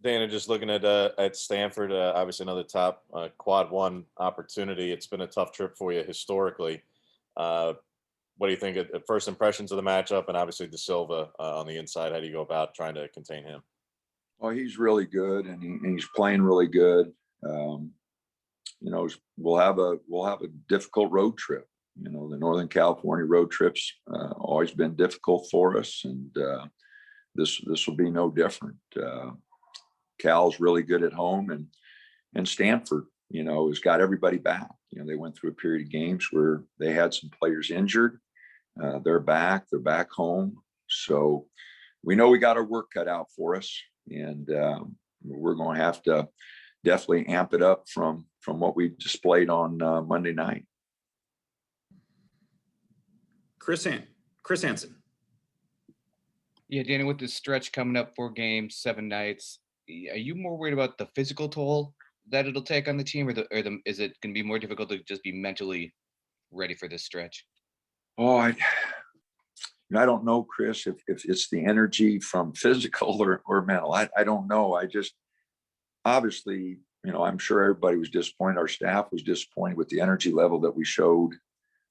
Dana, just looking at Stanford, obviously another top quad one opportunity. It's been a tough trip for you historically. Uh, what do you think at first impressions of the matchup, and obviously De Silva on the inside? How do you go about trying to contain him? Well, he's really good, and he's playing really good. Um, we'll have a difficult road trip. The Northern California road trips always been difficult for us, and this will be no different. Cal's really good at home, and Stanford, has got everybody back. They went through a period of games where they had some players injured. They're back. They're back home. So we know we got our work cut out for us, and we're going to have to definitely amp it up from what we displayed on Monday night. Chris Hansen. Yeah, Danny, with this stretch coming up, 4 games, 7 nights, are you more worried about the physical toll that it'll take on the team, or is it going to be more difficult to just be mentally ready for this stretch? Oh, I don't know, Chris, if it's the energy from physical or mental. I don't know. I just obviously, I'm sure everybody was disappointed. Our staff was disappointed with the energy level that we showed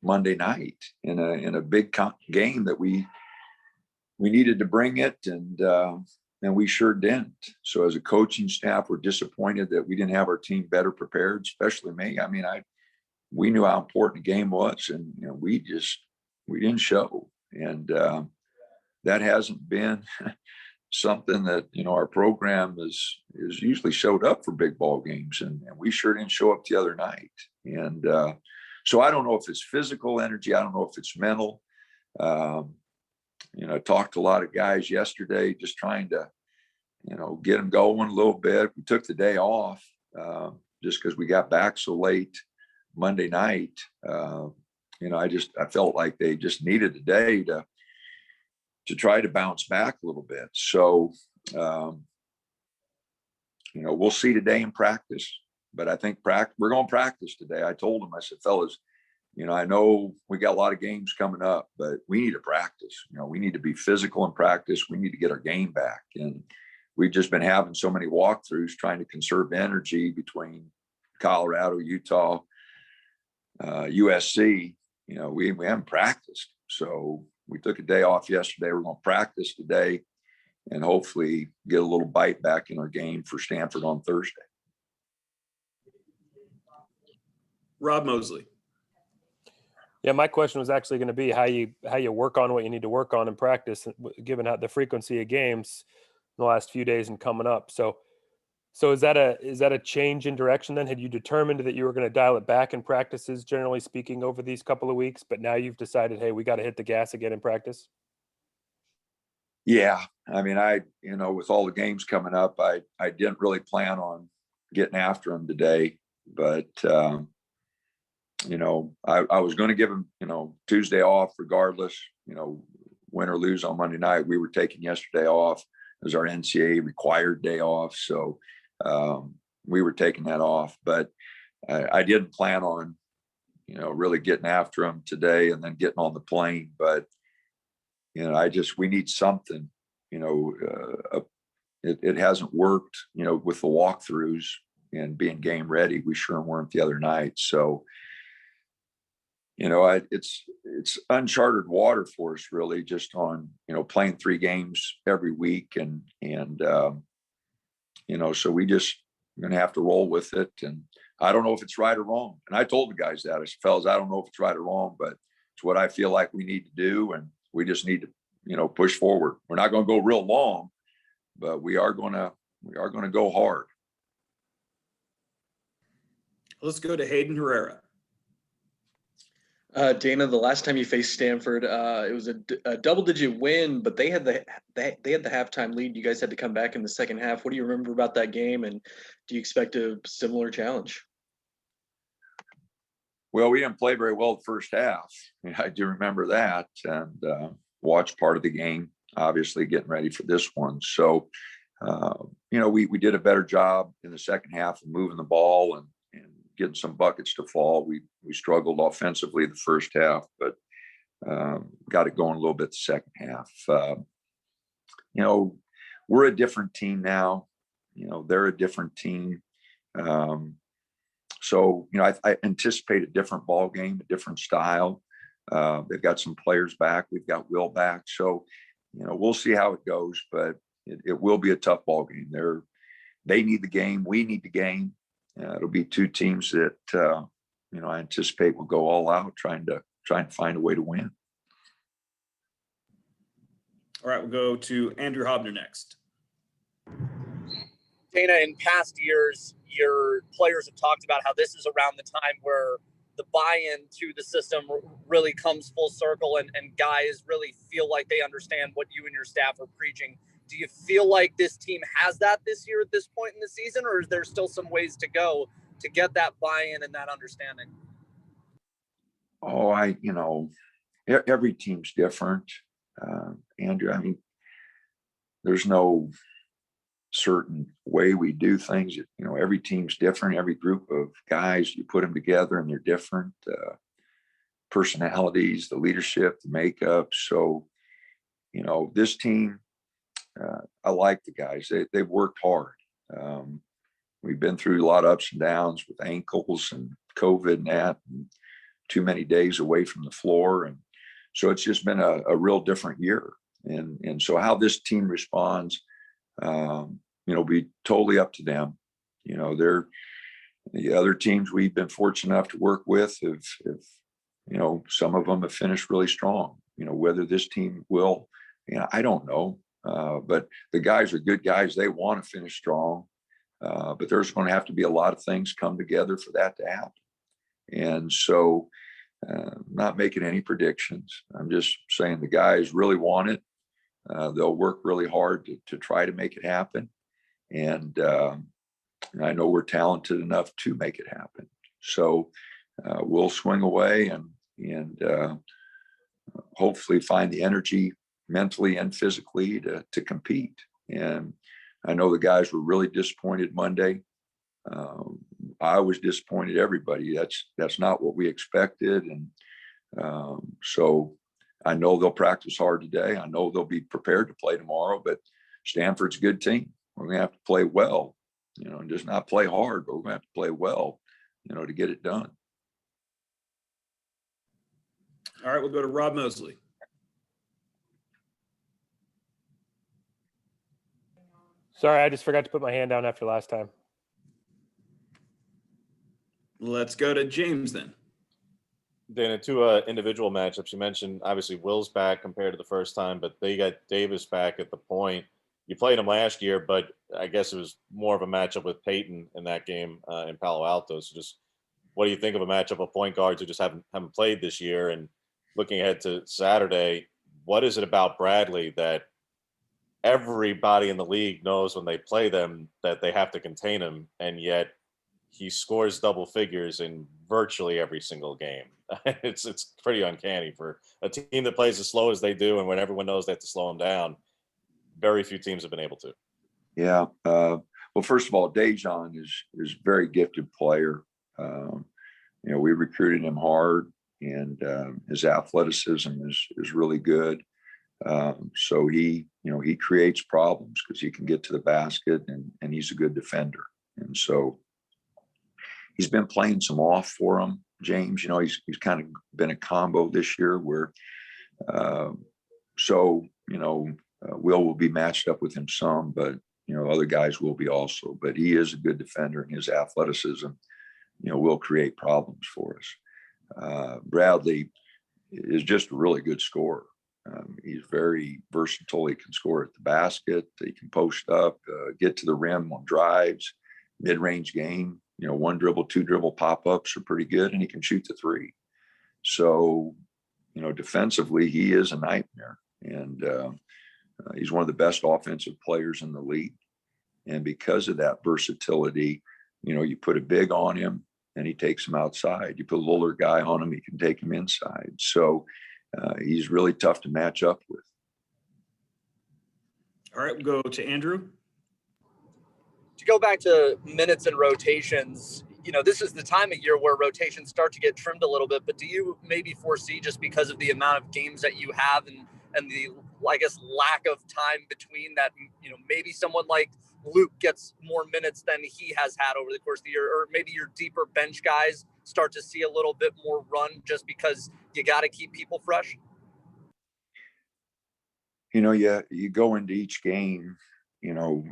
Monday night in a big game that we needed to bring it, and we sure didn't. So as a coaching staff, we're disappointed that we didn't have our team better prepared, especially me. I mean, we knew how important the game was, and we didn't show, and that hasn't been something that our program is usually showed up for big ball games, and we sure didn't show up the other night. And so I don't know if it's physical energy, I don't know if it's mental. I talked to a lot of guys yesterday, just trying to get them going a little bit. We took the day off just because we got back so late Monday night. I felt like they just needed a day to try to bounce back a little bit. So, we'll see today in practice, but I think we're going to practice today. I told them, I said, fellas, I know we got a lot of games coming up, but we need to practice. We need to be physical in practice. We need to get our game back. And we've just been having so many walkthroughs trying to conserve energy between Colorado, Utah, USC. We haven't practiced. So we took a day off yesterday. We're going to practice today and hopefully get a little bite back in our game for Stanford on Thursday. Rob Mosley. Yeah, my question was actually going to be how you work on what you need to work on in practice, given how the frequency of games in the last few days and coming up. So is that a change in direction then? Had you determined that you were going to dial it back in practices, generally speaking, over these couple of weeks, but now you've decided, hey, we got to hit the gas again in practice? Yeah. I mean, with all the games coming up, I didn't really plan on getting after them today, but I was going to give them, Tuesday off regardless, win or lose on Monday night. We were taking yesterday off. It was our NCAA required day off. So we were taking that off, but I didn't plan on, really getting after them today and then getting on the plane. But, we need something, it hasn't worked, with the walkthroughs and being game ready. We sure weren't the other night. So, it's uncharted water for us, really, just on, playing 3 games every week. And so we're going to have to roll with it. And I don't know if it's right or wrong. And I told the guys that, I said, fellas, I don't know if it's right or wrong, but it's what I feel like we need to do. And we just need to, push forward. We're not going to go real long, but we are going to go hard. Let's go to Hayden Herrera. Dana, the last time you faced Stanford, it was a double-digit win, but they had the halftime lead. You guys had to come back in the second half. What do you remember about that game, and do you expect a similar challenge? Well, we didn't play very well the first half. I do remember that, and watched part of the game, obviously getting ready for this one. So, we did a better job in the second half of moving the ball and getting some buckets to fall. We struggled offensively the first half, but got it going a little bit the second half. We're a different team now. they're a different team. So, I anticipate a different ball game, a different style. They've got some players back. We've got Will back. So, we'll see how it goes, but it will be a tough ball game. They need the game. We need the game. It'll be two teams that, I anticipate will go all out trying to find a way to win. All right, we'll go to Andrew Hobner next. Dana, in past years, your players have talked about how this is around the time where the buy-in to the system really comes full circle and guys really feel like they understand what you and your staff are preaching. Do you feel like this team has that this year at this point in the season, or is there still some ways to go to get that buy-in and that understanding? Oh, every team's different. Andrew, there's no certain way we do things. Every team's different. Every group of guys, you put them together and they're different. Personalities, the leadership, the makeup. So, this team, I like the guys. They've worked hard. We've been through a lot of ups and downs with ankles and COVID and that, and too many days away from the floor. And so it's just been a real different year. And so how this team responds, be totally up to them. They're the other teams we've been fortunate enough to work with have some of them have finished really strong. Whether this team will, I don't know. But the guys are good guys. They want to finish strong. But there's going to have to be a lot of things come together for that to happen. And so not making any predictions. I'm just saying the guys really want it. They'll work really hard to try to make it happen. And I know we're talented enough to make it happen. So we'll swing away and hopefully find the energy mentally and physically to compete. And I know the guys were really disappointed Monday. I was disappointed. Everybody. That's not what we expected. And so I know they'll practice hard today. I know they'll be prepared to play tomorrow, but Stanford's a good team. We're going to have to play well, and just not play hard, but we're going to have to play well, to get it done. All right, we'll go to Rob Mosley. Sorry, I just forgot to put my hand down after last time. Let's go to James then. Dana, two individual matchups. You mentioned obviously Will's back compared to the first time, but they got Davis back at the point. You played him last year, but I guess it was more of a matchup with Peyton in that game in Palo Alto. So just what do you think of a matchup of point guards who just haven't played this year? And looking ahead to Saturday, what is it about Bradley that everybody in the league knows when they play them that they have to contain him, and yet he scores double figures in virtually every single game? It's pretty uncanny for a team that plays as slow as they do, and when everyone knows they have to slow him down. Very few teams have been able to. Yeah. Well, first of all, Dejan is a very gifted player. We recruited him hard, and his athleticism is really good. So he creates problems because he can get to the basket, and he's a good defender. And so he's been playing some off for him, James. He's kind of been a combo this year where, Will be matched up with him some, but other guys will be also. But he is a good defender, and his athleticism, will create problems for us. Bradley is just a really good scorer. He's very versatile. He can score at the basket. He can post up, get to the rim on drives, mid-range game. One dribble, two dribble pop-ups are pretty good, and he can shoot the three. So, defensively, he is a nightmare. And he's one of the best offensive players in the league. And because of that versatility, you put a big on him and he takes him outside. You put a littler guy on him, he can take him inside. So he's really tough to match up with. All right, we'll go to Andrew. To go back to minutes and rotations, this is the time of year where rotations start to get trimmed a little bit, but do you maybe foresee, just because of the amount of games that you have and the I guess, lack of time between that, you know, maybe someone like Luke gets more minutes than he has had over the course of the year, or maybe your deeper bench guys start to see a little bit more run just because you got to keep people fresh? You know, you go into each game, you know,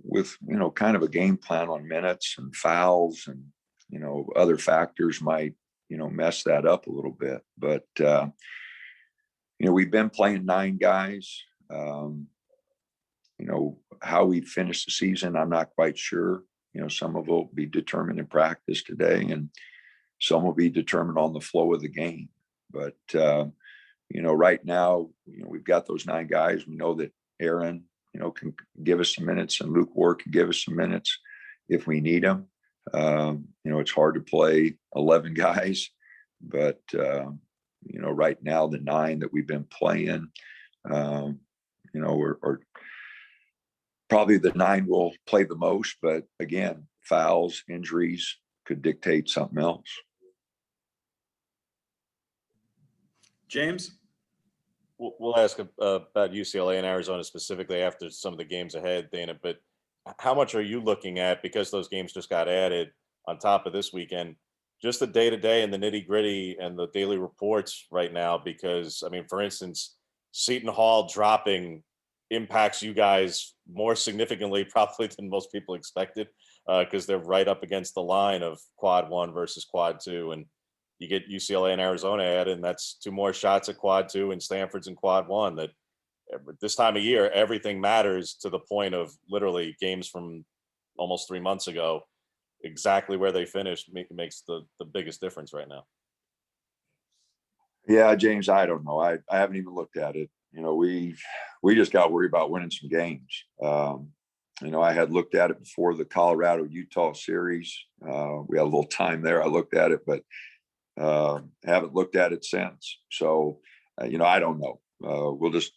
with, you know, kind of a game plan on minutes and fouls, and, you know, other factors might, you know, mess that up a little bit. But, you know, we've been playing 9 guys. You know, how we finish the season, I'm not quite sure. You know, some of it will be determined in practice today, and some will be determined on the flow of the game. But, you know, right now, you know, we've got those 9 guys. We know that Aaron, you know, can give us some minutes, and Luke Ward can give us some minutes if we need them. You know, it's hard to play 11 guys, but, you know, right now, the 9 that we've been playing, you know, are probably the 9 will play the most. But again, fouls, injuries could dictate something else. James? We'll ask about UCLA and Arizona specifically after some of the games ahead, Dana. But how much are you looking at, because those games just got added on top of this weekend, just the day to day and the nitty gritty and the daily reports right now? Because, I mean, for instance, Seton Hall dropping impacts you guys more significantly probably than most people expected, because they're right up against the line of quad 1 versus quad 2. And you get UCLA and Arizona added, and that's 2 more shots at quad 2, and Stanford's in quad 1. That this time of year, everything matters, to the point of literally games from almost 3 months ago, exactly where they finished makes the biggest difference right now. Yeah, James, I don't know. I haven't even looked at it. You know, we just got worried about winning some games. You know, I had looked at it before the Colorado Utah series. We had a little time there. I looked at it, but haven't looked at it since. So, you know, I don't know.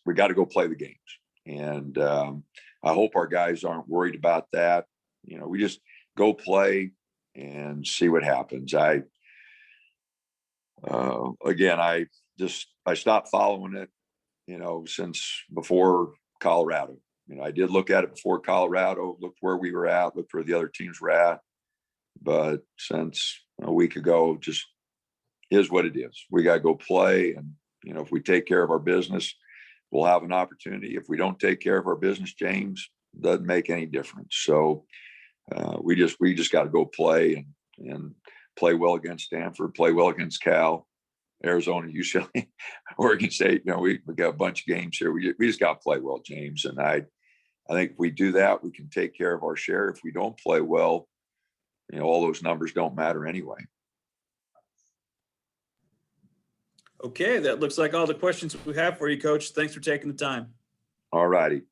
We got to go play the games. And I hope our guys aren't worried about that. You know, we just go play and see what happens. Again, I stopped following it, you know, since before Colorado. You know, I did look at it before Colorado, looked where we were at, looked where the other teams were at. But since a week ago, just is what it is. We got to go play. And, you know, if we take care of our business, we'll have an opportunity. If we don't take care of our business, James, doesn't make any difference. So we just got to go play and play well against Stanford, play well against Cal, Arizona, UCLA, Oregon State. You know, we got a bunch of games here. We just got to play well, James. And I think if we do that, we can take care of our share. If we don't play well, you know, all those numbers don't matter anyway. Okay, that looks like all the questions we have for you, Coach. Thanks for taking the time. All righty.